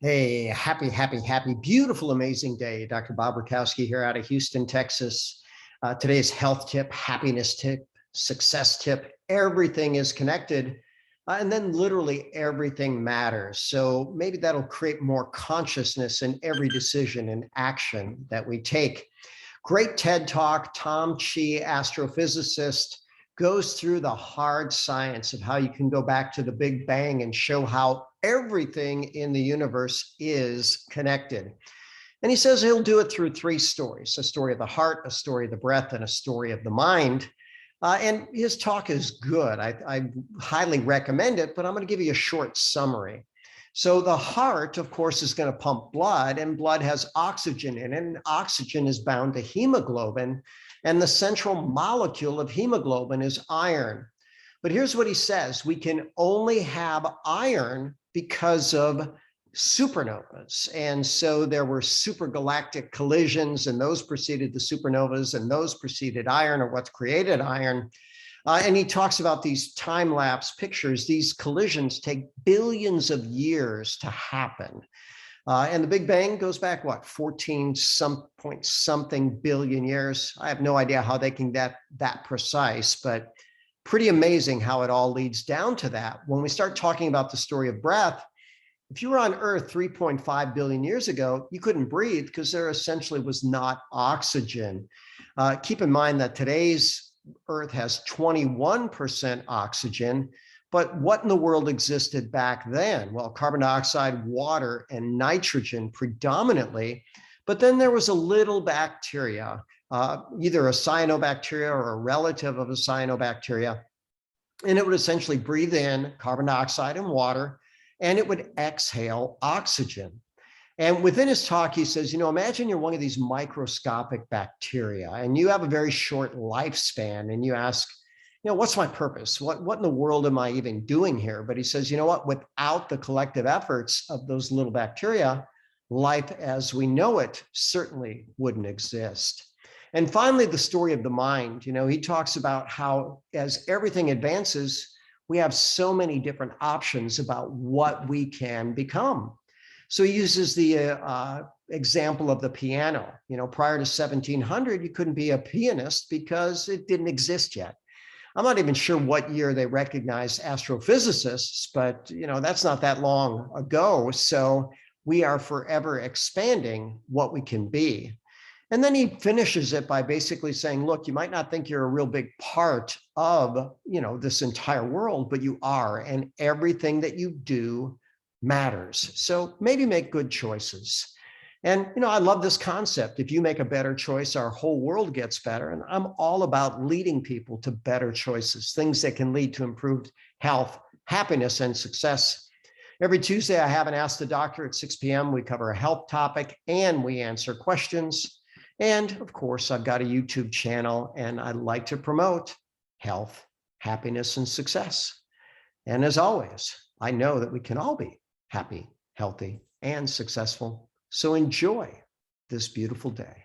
Hey, happy, beautiful, amazing day. Dr. Bob Rakowski here out of Houston, Texas. Today's health tip, happiness tip, success tip, everything is connected. And then literally everything matters. So maybe that'll create more consciousness in every decision and action that we take. Great TED Talk. Tom Chi, astrophysicist, goes through the hard science of how you can go back to the Big Bang and show how everything in the universe is connected. And he says he'll do it through three stories: a story of the heart, a story of the breath, and a story of the mind. And his talk is good. I highly recommend it, but I'm going to give you a short summary. So the heart, of course, is going to pump blood, and blood has oxygen in it, and oxygen is bound to hemoglobin, and the central molecule of hemoglobin is iron. But here's what he says: we can only have iron because of supernovas. And so there were supergalactic collisions, and those preceded the supernovas, and those preceded iron, or what's created iron. And he talks about these time-lapse pictures. These collisions take billions of years to happen. And the Big Bang goes back, what, 14 point something billion years. I have no idea how they can get that precise, but pretty amazing how it all leads down to that. When we start talking about the story of breath, if you were on Earth 3.5 billion years ago, you couldn't breathe because there essentially was not oxygen. Keep in mind that today's Earth has 21% oxygen, but what in the world existed back then? Well, carbon dioxide, water, and nitrogen predominantly, but then there was a little bacteria, either a cyanobacteria or a relative of a cyanobacteria, and it would essentially breathe in carbon dioxide and water, and it would exhale oxygen. And within his talk, he says, imagine you're one of these microscopic bacteria and you have a very short lifespan, and you ask, what's my purpose? What in the world am I even doing here? But he says, you know what, without the collective efforts of those little bacteria, life as we know it certainly wouldn't exist. And finally, the story of the mind. He talks about how as everything advances, we have so many different options about what we can become. So he uses the example of the piano. Prior to 1700, you couldn't be a pianist because it didn't exist yet. I'm not even sure what year they recognized astrophysicists, but that's not that long ago. So we are forever expanding what we can be. And then he finishes it by basically saying, look, you might not think you're a real big part of, this entire world, but you are, and everything that you do matters. So maybe make good choices. And, I love this concept. If you make a better choice, our whole world gets better. And I'm all about leading people to better choices, things that can lead to improved health, happiness, and success. Every Tuesday, I have an Ask the Doctor at 6 p.m. We cover a health topic and we answer questions. And of course, I've got a YouTube channel, and I like to promote health, happiness, and success. And as always, I know that we can all be happy, healthy, and successful. So enjoy this beautiful day.